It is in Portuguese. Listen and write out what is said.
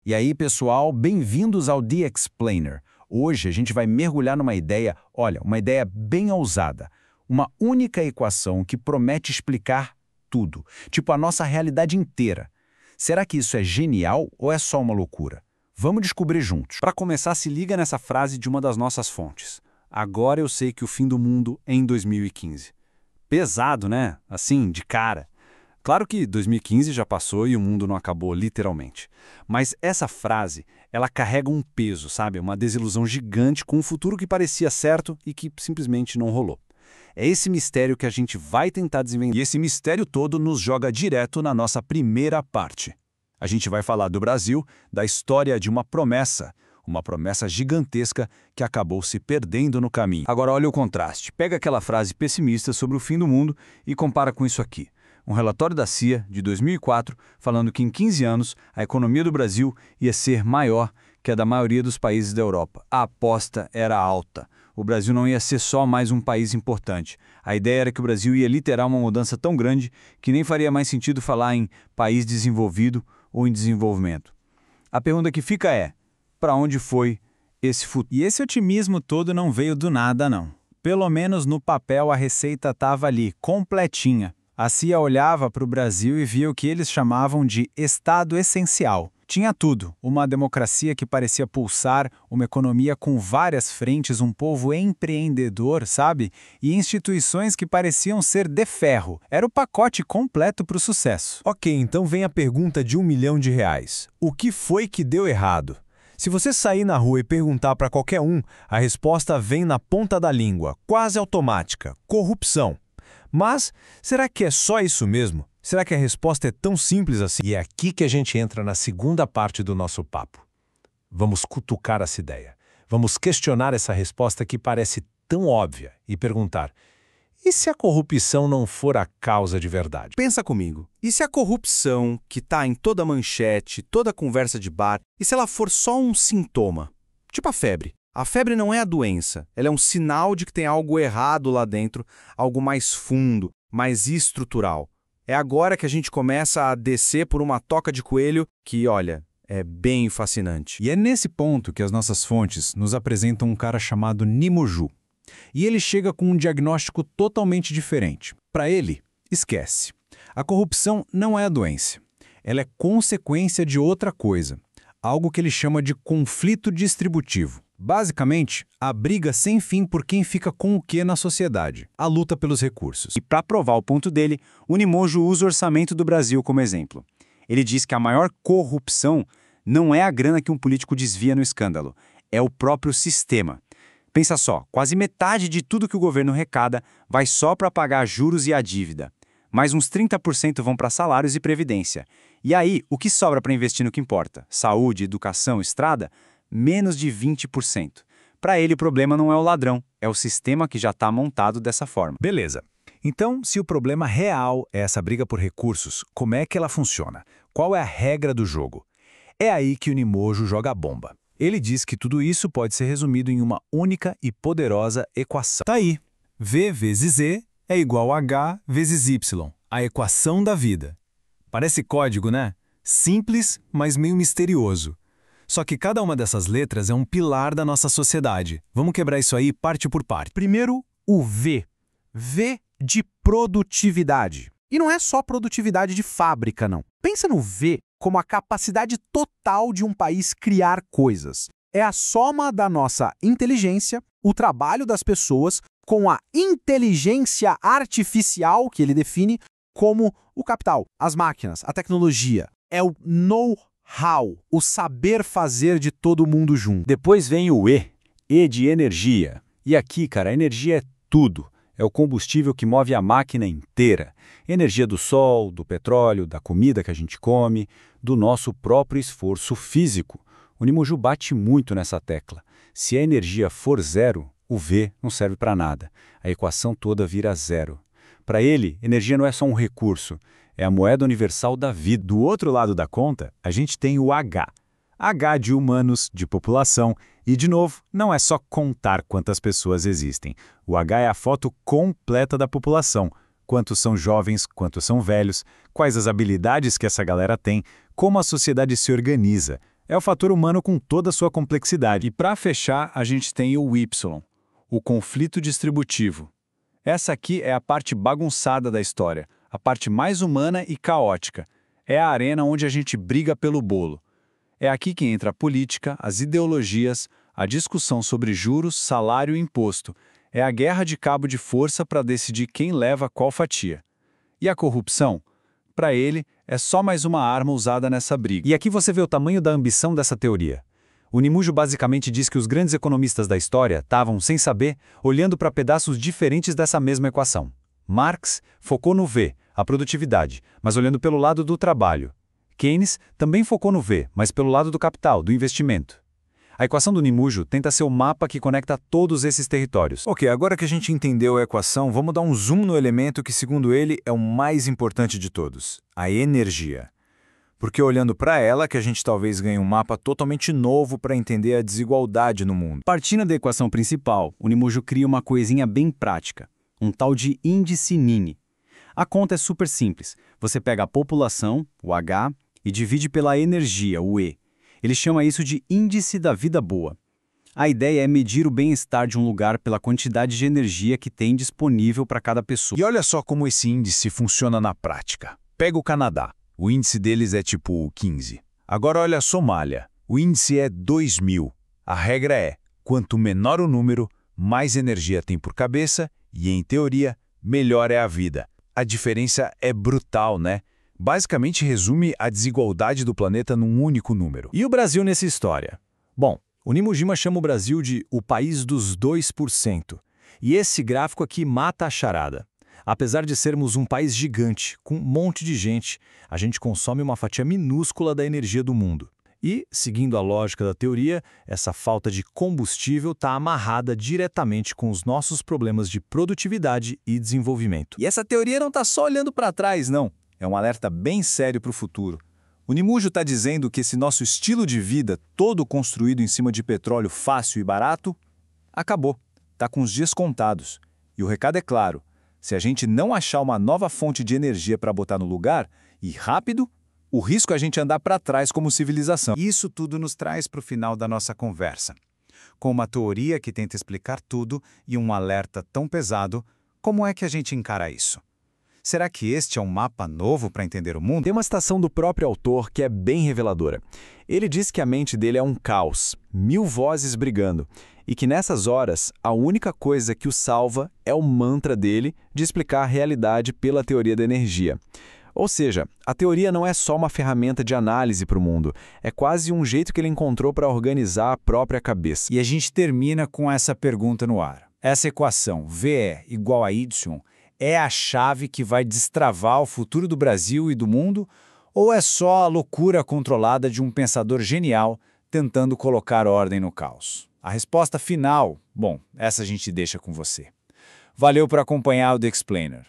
E aí, pessoal, bem-vindos ao The Explainer. Hoje a gente vai mergulhar numa ideia, olha, uma ideia bem ousada. Uma única equação que promete explicar tudo, tipo a nossa realidade inteira. Será que isso é genial ou é só uma loucura? Vamos descobrir juntos. Para começar, se liga nessa frase de uma das nossas fontes. Agora eu sei que o fim do mundo é em 2015. Pesado, né? Assim, de cara. Claro que 2015 já passou e o mundo não acabou literalmente. Mas essa frase, ela carrega um peso, sabe? Uma desilusão gigante com um futuro que parecia certo e que simplesmente não rolou. É esse mistério que a gente vai tentar desvendar. E esse mistério todo nos joga direto na nossa primeira parte. A gente vai falar do Brasil, da história de uma promessa gigantesca que acabou se perdendo no caminho. Agora olha o contraste. Pega aquela frase pessimista sobre o fim do mundo e compara com isso aqui. Um relatório da CIA, de 2004, falando que em 15 anos a economia do Brasil ia ser maior que a da maioria dos países da Europa. A aposta era alta. O Brasil não ia ser só mais um país importante. A ideia era que o Brasil ia liderar uma mudança tão grande que nem faria mais sentido falar em país desenvolvido ou em desenvolvimento. A pergunta que fica é, para onde foi esse futuro? E esse otimismo todo não veio do nada, não. Pelo menos no papel a receita estava ali, completinha. A CIA olhava para o Brasil e via o que eles chamavam de Estado essencial. Tinha tudo, uma democracia que parecia pulsar, uma economia com várias frentes, um povo empreendedor, sabe? E instituições que pareciam ser de ferro. Era o pacote completo para o sucesso. Ok, então vem a pergunta de R$1 milhão. O que foi que deu errado? Se você sair na rua e perguntar para qualquer um, a resposta vem na ponta da língua, quase automática: corrupção. Mas, será que é só isso mesmo? Será que a resposta é tão simples assim? E é aqui que a gente entra na segunda parte do nosso papo. Vamos cutucar essa ideia. Vamos questionar essa resposta que parece tão óbvia e perguntar: e se a corrupção não for a causa de verdade? Pensa comigo. E se a corrupção, que está em toda manchete, toda conversa de bar, e se ela for só um sintoma? Tipo a febre. A febre não é a doença, ela é um sinal de que tem algo errado lá dentro, algo mais fundo, mais estrutural. É agora que a gente começa a descer por uma toca de coelho que, olha, é bem fascinante. E é nesse ponto que as nossas fontes nos apresentam um cara chamado Nimoju. E ele chega com um diagnóstico totalmente diferente. Para ele, esquece. A corrupção não é a doença. Ela é consequência de outra coisa, algo que ele chama de conflito distributivo. Basicamente, a briga sem fim por quem fica com o que na sociedade, a luta pelos recursos. E para provar o ponto dele, o Nimoju usa o orçamento do Brasil como exemplo. Ele diz que a maior corrupção não é a grana que um político desvia no escândalo, é o próprio sistema. Pensa só, quase metade de tudo que o governo arrecada vai só para pagar juros e a dívida. Mais uns 30% vão para salários e previdência. E aí, o que sobra para investir no que importa? Saúde, educação, estrada? Menos de 20%. Para ele, o problema não é o ladrão, é o sistema que já está montado dessa forma. Beleza. Então, se o problema real é essa briga por recursos, como é que ela funciona? Qual é a regra do jogo? É aí que o Nimoju joga a bomba. Ele diz que tudo isso pode ser resumido em uma única e poderosa equação. Tá aí. V vezes Z é igual a H vezes Y, a equação da vida. Parece código, né? Simples, mas meio misterioso. Só que cada uma dessas letras é um pilar da nossa sociedade. Vamos quebrar isso aí parte por parte. Primeiro, o V. V de produtividade. E não é só produtividade de fábrica, não. Pensa no V como a capacidade total de um país criar coisas. É a soma da nossa inteligência, o trabalho das pessoas, com a inteligência artificial, que ele define como o capital, as máquinas, a tecnologia. É o know-how, o saber fazer de todo mundo junto. Depois vem o E de energia. E aqui, cara, a energia é tudo. É o combustível que move a máquina inteira. Energia do sol, do petróleo, da comida que a gente come, do nosso próprio esforço físico. O Nimoju bate muito nessa tecla. Se a energia for zero, o V não serve para nada. A equação toda vira zero. Para ele, energia não é só um recurso, é a moeda universal da vida. Do outro lado da conta, a gente tem o H. H de humanos, de população. E, de novo, não é só contar quantas pessoas existem. O H é a foto completa da população. Quantos são jovens, quantos são velhos, quais as habilidades que essa galera tem, como a sociedade se organiza. É o fator humano com toda a sua complexidade. E para fechar, a gente tem o Y, o conflito distributivo. Essa aqui é a parte bagunçada da história, a parte mais humana e caótica. É a arena onde a gente briga pelo bolo. É aqui que entra a política, as ideologias, a discussão sobre juros, salário e imposto. É a guerra de cabo de força para decidir quem leva qual fatia. E a corrupção? Para ele, é só mais uma arma usada nessa briga. E aqui você vê o tamanho da ambição dessa teoria. O Nimujo basicamente diz que os grandes economistas da história estavam, sem saber, olhando para pedaços diferentes dessa mesma equação. Marx focou no V, a produtividade, mas olhando pelo lado do trabalho. Keynes também focou no V, mas pelo lado do capital, do investimento. A equação do Nimujo tenta ser o mapa que conecta todos esses territórios. Ok, agora que a gente entendeu a equação, vamos dar um zoom no elemento que, segundo ele, é o mais importante de todos, a energia. Porque olhando para ela que a gente talvez ganhe um mapa totalmente novo para entender a desigualdade no mundo. Partindo da equação principal, o Nimujo cria uma coisinha bem prática, um tal de índice Gini. A conta é super simples. Você pega a população, o H, e divide pela energia, o E. Ele chama isso de índice da vida boa. A ideia é medir o bem-estar de um lugar pela quantidade de energia que tem disponível para cada pessoa. E olha só como esse índice funciona na prática. Pega o Canadá. O índice deles é tipo 15. Agora olha a Somália. O índice é 2000. A regra é, quanto menor o número, mais energia tem por cabeça e, em teoria, melhor é a vida. A diferença é brutal, né? Basicamente resume a desigualdade do planeta num único número. E o Brasil nessa história? Bom, o Nimujima chama o Brasil de o país dos 2%. E esse gráfico aqui mata a charada. Apesar de sermos um país gigante, com um monte de gente, a gente consome uma fatia minúscula da energia do mundo. E, seguindo a lógica da teoria, essa falta de combustível está amarrada diretamente com os nossos problemas de produtividade e desenvolvimento. E essa teoria não está só olhando para trás, não. É um alerta bem sério para o futuro. O Nimujo está dizendo que esse nosso estilo de vida, todo construído em cima de petróleo fácil e barato, acabou. Está com os dias contados. E o recado é claro. Se a gente não achar uma nova fonte de energia para botar no lugar, e rápido, o risco é a gente andar para trás como civilização. Isso tudo nos traz para o final da nossa conversa. Com uma teoria que tenta explicar tudo e um alerta tão pesado, como é que a gente encara isso? Será que este é um mapa novo para entender o mundo? Tem uma citação do próprio autor que é bem reveladora. Ele diz que a mente dele é um caos, 1000 vozes brigando, e que nessas horas a única coisa que o salva é o mantra dele de explicar a realidade pela teoria da energia. Ou seja, a teoria não é só uma ferramenta de análise para o mundo, é quase um jeito que ele encontrou para organizar a própria cabeça. E a gente termina com essa pergunta no ar. Essa equação, VE igual a Y, é a chave que vai destravar o futuro do Brasil e do mundo, ou é só a loucura controlada de um pensador genial tentando colocar ordem no caos? A resposta final, bom, essa a gente deixa com você. Valeu por acompanhar o The Explainer.